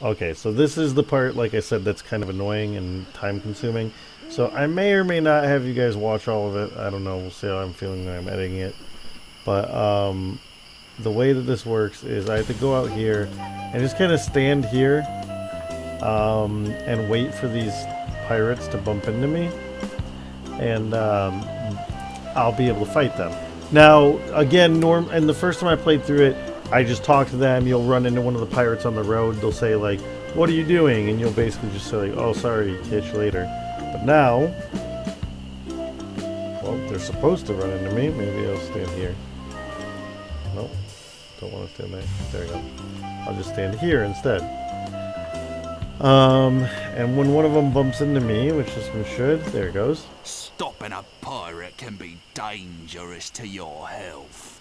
Okay, so this is the part, like I said, that's kind of annoying and time-consuming. So I may or may not have you guys watch all of it. I don't know. We'll see how I'm feeling when I'm editing it. But the way that this works is I have to go out here and just kind of stand here and wait for these pirates to bump into me. And I'll be able to fight them. Now, again, and the first time I played through it, I just talk to them. You'll run into one of the pirates on the road. They'll say, like, what are you doing? And you'll basically just say, like, oh, sorry, catch you later. But now, well, they're supposed to run into me. Maybe I'll stand here. Nope, don't want to stand there. There we go. I'll just stand here instead. And when one of them bumps into me, which this one should, there it goes. Stopping a pirate can be dangerous to your health.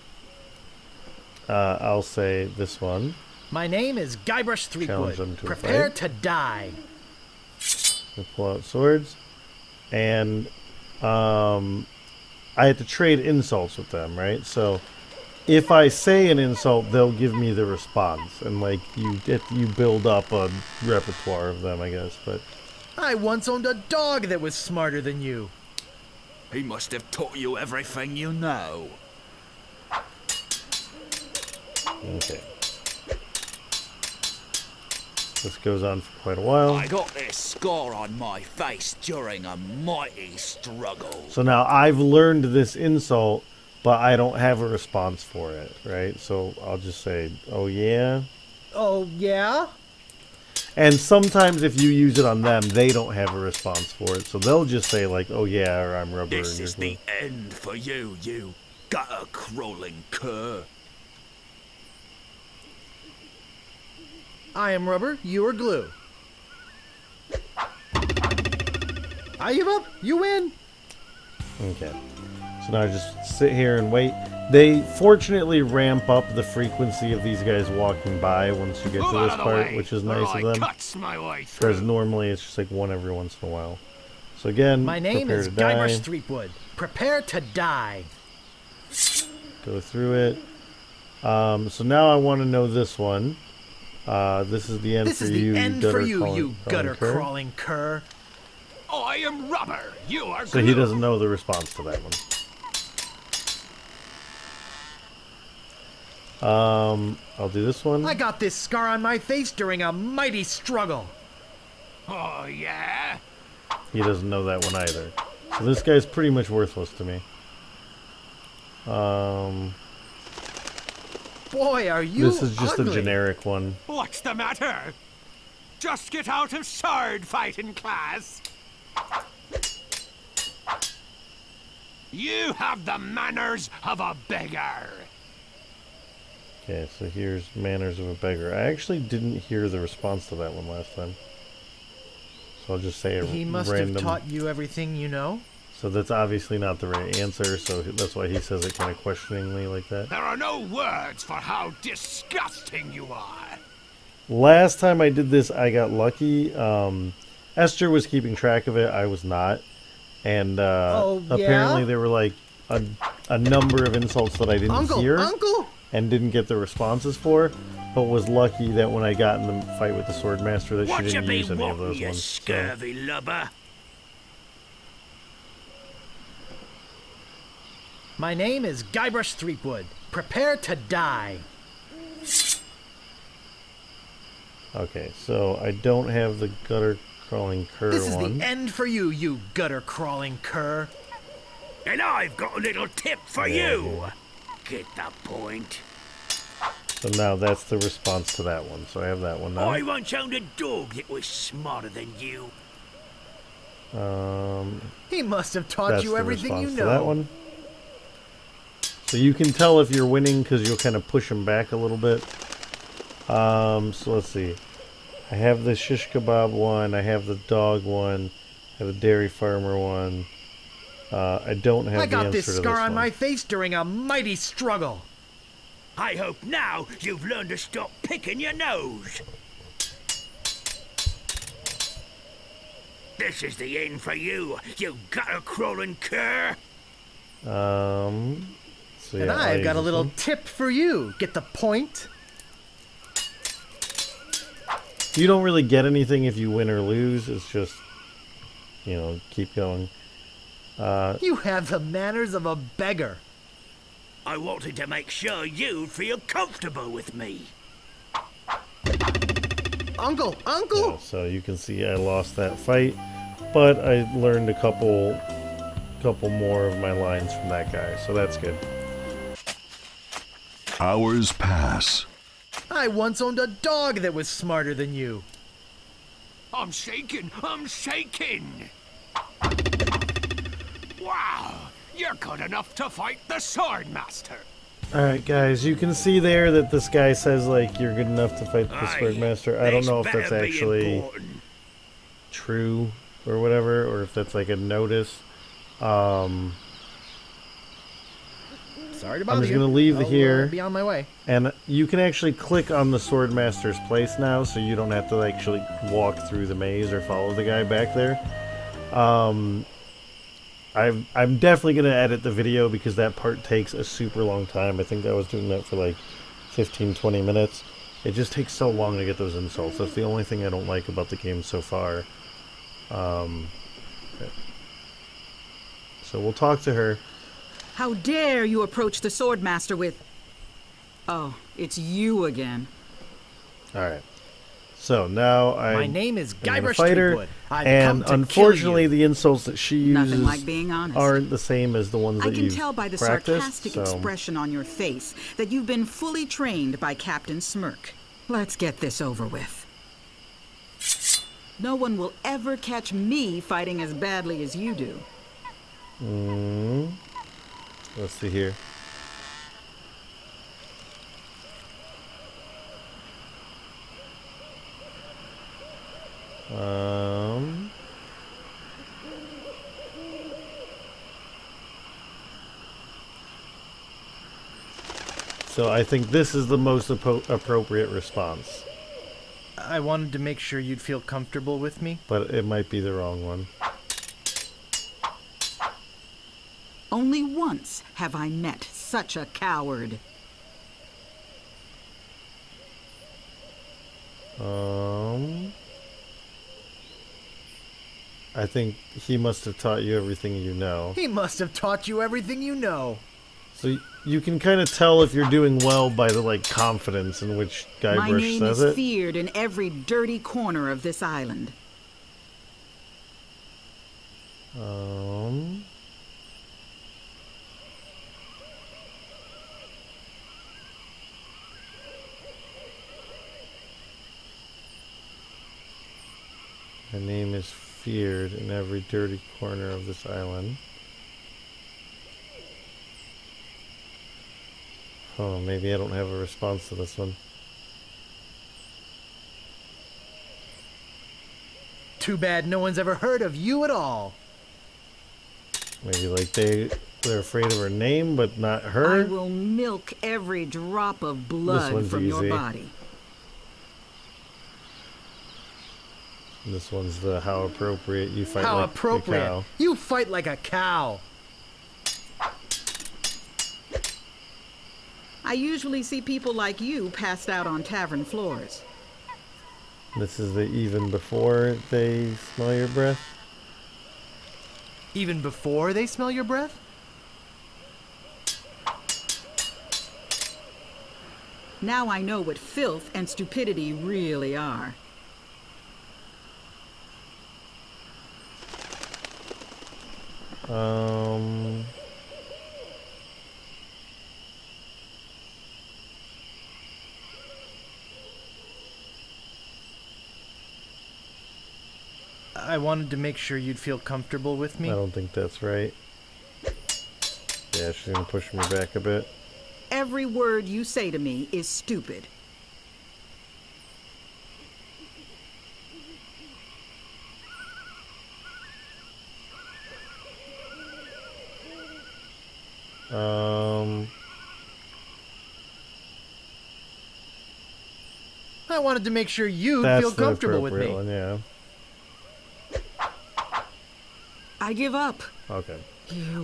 I'll say this one. My name is Guybrush Threepwood. To prepare to die. We'll pull out swords. And I had to trade insults with them, right? So if I say an insult, they'll give me the response. And like you build up a repertoire of them, I guess. But I once owned a dog that was smarter than you. He must have taught you everything you know. okay. This goes on for quite a while. I got this scar on my face during a mighty struggle. So now I've learned this insult, but I don't have a response for it, right? So I'll just say, oh yeah. Oh, yeah? And sometimes if you use it on them, they don't have a response for it. So they'll just say like, oh yeah, or I'm rubber. This is the end for you, you gutter-crawling cur. I am rubber, you are glue. I give up, you win. Okay. So now I just sit here and wait. They fortunately ramp up the frequency of these guys walking by once you get to this part, which is nice of them. Whereas normally it's just like one every once in a while. So again, my name is Guybrush Threepwood. Prepare to die. Go through it. So now I want to know this one. This is the end this for is you. The end for you gutter-crawling cur. I am rubber. You are. So he doesn't know the response to that one. I'll do this one. I got this scar on my face during a mighty struggle. Oh yeah. He doesn't know that one either. So this guy's pretty much worthless to me. Boy, are you This is just ugly. a generic one. What's the matter? Just get out of sword fighting class. You have the manners of a beggar. Okay, so here's Manners of a Beggar. I actually didn't hear the response to that one last time. So I'll just say a He must random... have taught you everything you know? So that's obviously not the right answer, so that's why he says it kind of questioningly like that. There are no words for how disgusting you are. Last time I did this, I got lucky. Esther was keeping track of it. I was not. And apparently there were like a number of insults that I didn't hear. Uncle! And didn't get the responses for, but was lucky that when I got in the fight with the Swordmaster that she didn't use any of those you ones. Scurvy lubber. My name is Guybrush Threepwood. Prepare to die. Okay, so I don't have the gutter crawling cur This is one. the end for you, you gutter-crawling cur. And I've got a little tip for you. Get the point. So now that's the response to that one. So I have that one now. I once owned a dog that was smarter than you. He must have taught you everything you know. To that one. So you can tell if you're winning because you'll kind of push him back a little bit. So let's see. I have the shish kebab one. I have the dog one. I have the dairy farmer one. I don't have the answer to this one. I got this scar on my face during a mighty struggle. I hope now you've learned to stop picking your nose. This is the end for you, you gutter-crawling cur. So yeah, and I've got a little one. tip for you. Get the point? You don't really get anything if you win or lose. It's just, you know, keep going. You have the manners of a beggar. I wanted to make sure you'd feel comfortable with me. Uncle! Yeah, so you can see I lost that fight, but I learned a couple more of my lines from that guy, so that's good. Hours pass. I once owned a dog that was smarter than you. I'm shaking! I'm shaking! Wow! You're good enough to fight the Swordmaster! Alright guys, you can see there that this guy says like you're good enough to fight the Aye, Swordmaster. I don't this know if that's better be actually important. true or whatever, or if that's like a notice. Sorry to bother I'm just you. gonna leave I'll, here. Be on my way. And you can actually click on the Swordmaster's place now, so you don't have to actually walk through the maze or follow the guy back there. I'm definitely going to edit the video because that part takes a super long time. I think I was doing that for like 15-20 minutes. It just takes so long to get those insults. That's the only thing I don't like about the game so far. Okay. So we'll talk to her. How dare you approach the Swordmaster with... Oh, it's you again. Alright. So now My name is I'm gonna Guybrush fight her, Threepwood. I've and come to unfortunately kill you. the insults that she uses Nothing like being honest. aren't the same as the ones I that can you've tell by the practiced, sarcastic so. expression on your face that you've been fully trained by Captain Smirk. Let's get this over with. No one will ever catch me fighting as badly as you do. Let's see here. So I think this is the most appropriate response, I wanted to make sure you'd feel comfortable with me. but it might be the wrong one. Only once have I met such a coward. I think he must have taught you everything you know. He must have taught you everything you know. So you can kind of tell if you're doing well by the like confidence in which My Guybrush name says is it. feared in every dirty corner of this island. My name is feared in every dirty corner of this island. Oh, maybe I don't have a response to this one. Too bad no one's ever heard of you at all. Maybe like they're afraid of her name, but not I her. will milk every drop of blood one's from your easy. body. This one's the how appropriate you fight How like appropriate. a cow. You fight like a cow. I usually see people like you passed out on tavern floors. This is the even before they smell your breath. Even before they smell your breath? Now I know what filth and stupidity really are. I wanted to make sure you'd feel comfortable with I me. don't think that's right. Yeah, she's gonna push me back a bit. Every word you say to me is stupid. I wanted to make sure you'd That's feel the comfortable with appropriate me. one, yeah. I give up. Okay.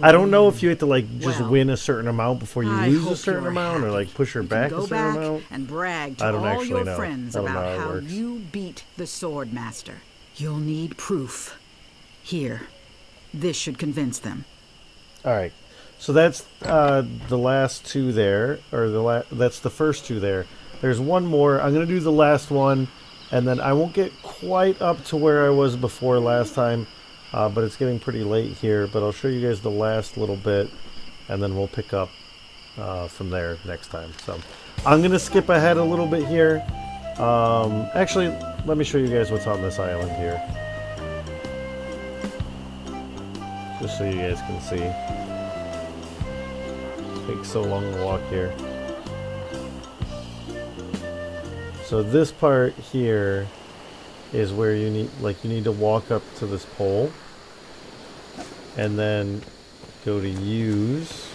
I don't know if you have to like just Well, win a certain amount before you I lose a hope certain you're amount, or happy. like push her You can back go a certain back amount. and brag I to don't all actually your know. friends I don't know about how it how works. you beat the Sword Master. You'll need proof. Here, this should convince them. All right, so that's the last two there, or that's the first two there. There's one more. I'm gonna do the last one, and then I won't get quite up to where I was before last time, but it's getting pretty late here. But I'll show you guys the last little bit, and then we'll pick up from there next time. So I'm gonna skip ahead a little bit here. Actually, let me show you guys what's on this island here, just so you guys can see. It takes so long to walk here. So this part here is where you need to walk up to this pole and then go to use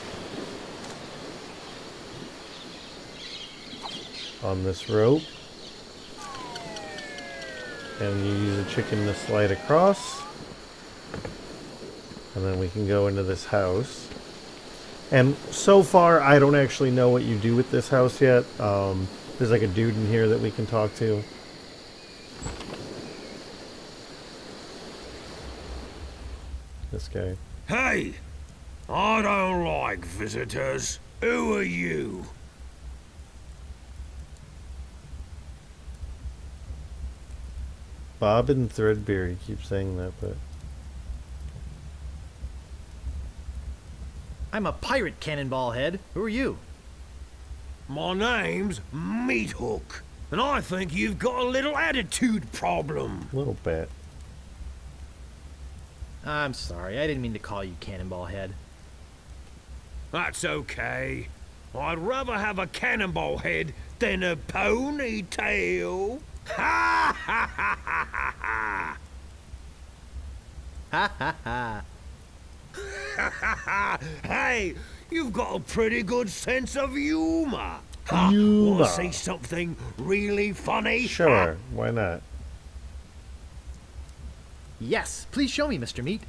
on this rope, and you use a chicken to slide across, and then we can go into this house. And so far I don't actually know what you do with this house yet. There's like a dude in here that we can talk to. This guy. Hey! I don't like visitors. Who are you? Bob and Threadbare, you keep saying that, but... I'm a pirate, Cannonball Head. Who are you? My name's Meathook, and I think you've got a little attitude problem. A little bit. I'm sorry, I didn't mean to call you Cannonball Head. That's okay. I'd rather have a cannonball head than a ponytail. Ha ha ha ha ha ha! Ha ha ha. Hey, you've got a pretty good sense of humor. Ha, Humor. Want to see something really funny? Sure, why not? Yes, please show me, Mr. Meat.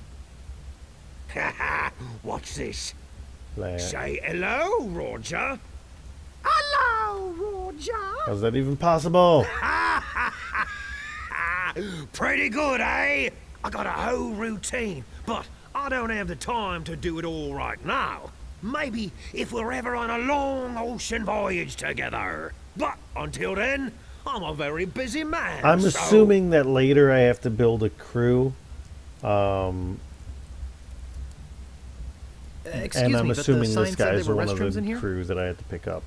Watch this. Like, Say hello, Roger. Hello, Roger. how's that even possible? Pretty good, eh? I got a whole routine, but I don't have the time to do it all right now. Maybe if we're ever on a long ocean voyage together. But until then, I'm a very busy man. I'm so- assuming that later I have to build a crew. Excuse And I'm me, but the assuming sign this said there guy's were one of restrooms in the here? crew that I had to pick up.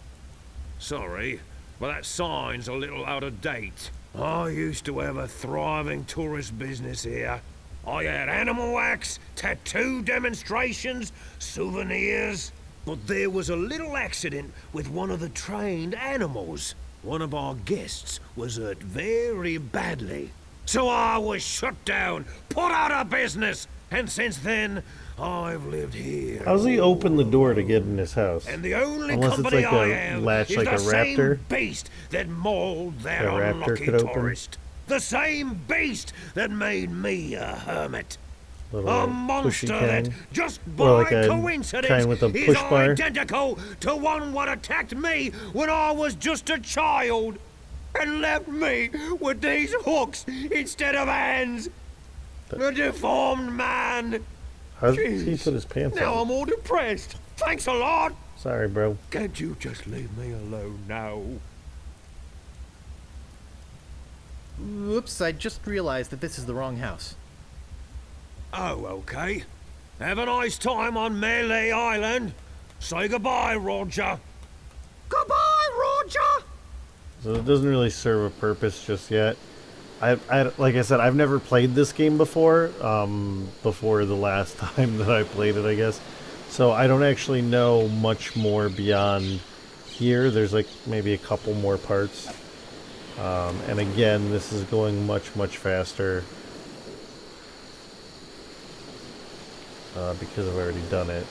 Sorry, but that sign's a little out of date. I used to have a thriving tourist business here. I had animal wax, tattoo demonstrations, souvenirs. But there was a little accident with one of the trained animals. One of our guests was hurt very badly. So I was shut down, put out of business, and since then, I've lived here. How does he open the door to get in his house? And the only Unless it's company like I a have latch is like the a same raptor. beast that mauled that A raptor unlucky could open? tourist. The same beast that made me a hermit. Little A pushy monster kind. that, just Or by like a coincidence, kind with a is push bar. identical to one what attacked me when I was just a child and left me with these hooks instead of hands. A deformed man. How does he Jeez. put his pants Now on? I'm all depressed. Thanks a lot. Sorry, bro. Can't you just leave me alone now? Oops, I just realized that this is the wrong house. Oh, okay. Have a nice time on Melee Island. Say goodbye, Roger. Goodbye, Roger! So it doesn't really serve a purpose just yet. Like I said, I've never played this game before, before the last time that I played it, I guess. So I don't actually know much more beyond here. There's like maybe a couple more parts. And again, this is going much, much faster. Because I've already done it.